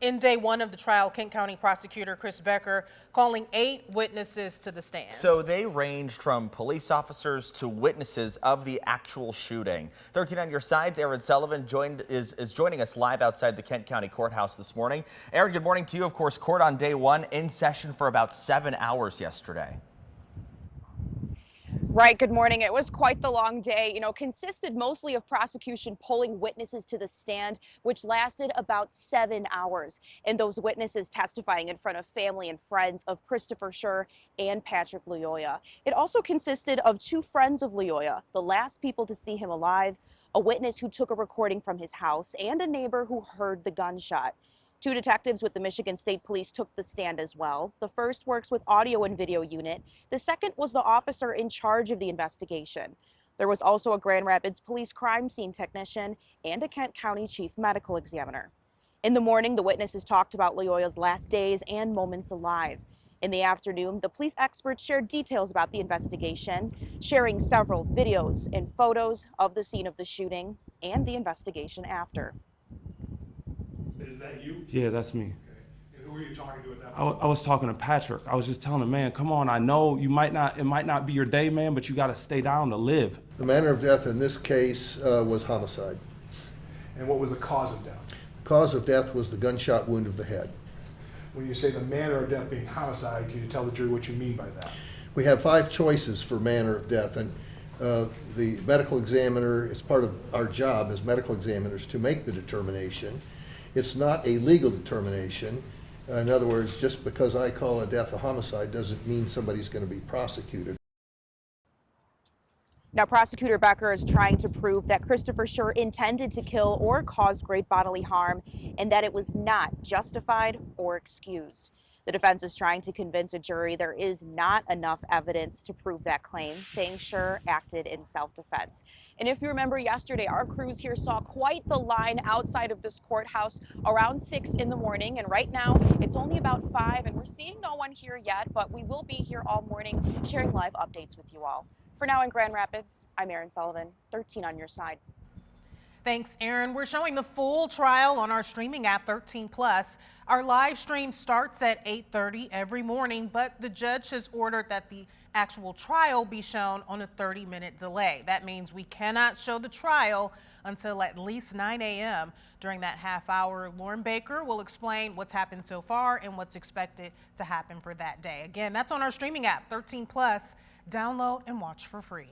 In day one of the trial, Kent County Prosecutor Chris Becker calling 8 witnesses to the stand. So they ranged from police officers to witnesses of the actual shooting. 13 on your side's Aaron Sullivan is joining us live outside the Kent County Courthouse this morning. Aaron, good morning to you. Of course, court on day one in session for about 7 hours yesterday. Right, good morning. It was quite the long day, consisted mostly of prosecution pulling witnesses to the stand, which lasted about 7 hours. And those witnesses testifying in front of family and friends of Christopher Schurr and Patrick Loyola. It also consisted of 2 friends of Loyola, the last people to see him alive, a witness who took a recording from his house, and a neighbor who heard the gunshot. 2 detectives with the Michigan State Police took the stand as well. The first works with audio and video unit. The second was the officer in charge of the investigation. There was also a Grand Rapids Police crime scene technician and a Kent County Chief Medical Examiner. In the morning, the witnesses talked about Loyola's last days and moments alive. In the afternoon, the police experts shared details about the investigation, sharing several videos and photos of the scene of the shooting and the investigation after. Is that you? Yeah, that's me. Okay. And who were you talking to at that point? I was talking to Patrick. I was just telling him, man, come on, I know it might not be your day, man, but you got to stay down to live. The manner of death in this case was homicide. And what was the cause of death? The cause of death was the gunshot wound of the head. When you say the manner of death being homicide, can you tell the jury what you mean by that? We have 5 choices for manner of death, and the medical examiner, it's part of our job as medical examiners to make the determination. It's not a legal determination. In other words, just because I call a death a homicide doesn't mean somebody's going to be prosecuted. Now, Prosecutor Becker is trying to prove that Christopher Schurr intended to kill or cause great bodily harm and that it was not justified or excused. The defense is trying to convince a jury there is not enough evidence to prove that claim, saying Schurr acted in self-defense. And if you remember yesterday, our crews here saw quite the line outside of this courthouse around 6 in the morning. And right now it's only about 5 and we're seeing no one here yet, but we will be here all morning sharing live updates with you all. For now in Grand Rapids, I'm Aaron Sullivan, 13 on your side. Thanks, Aaron. We're showing the full trial on our streaming app 13+. Our live stream starts at 8:30 every morning, but the judge has ordered that the actual trial be shown on a 30-minute delay. That means we cannot show the trial until at least 9 a.m. During that half hour, Lauren Baker will explain what's happened so far and what's expected to happen for that day. Again, that's on our streaming app 13+. Download and watch for free.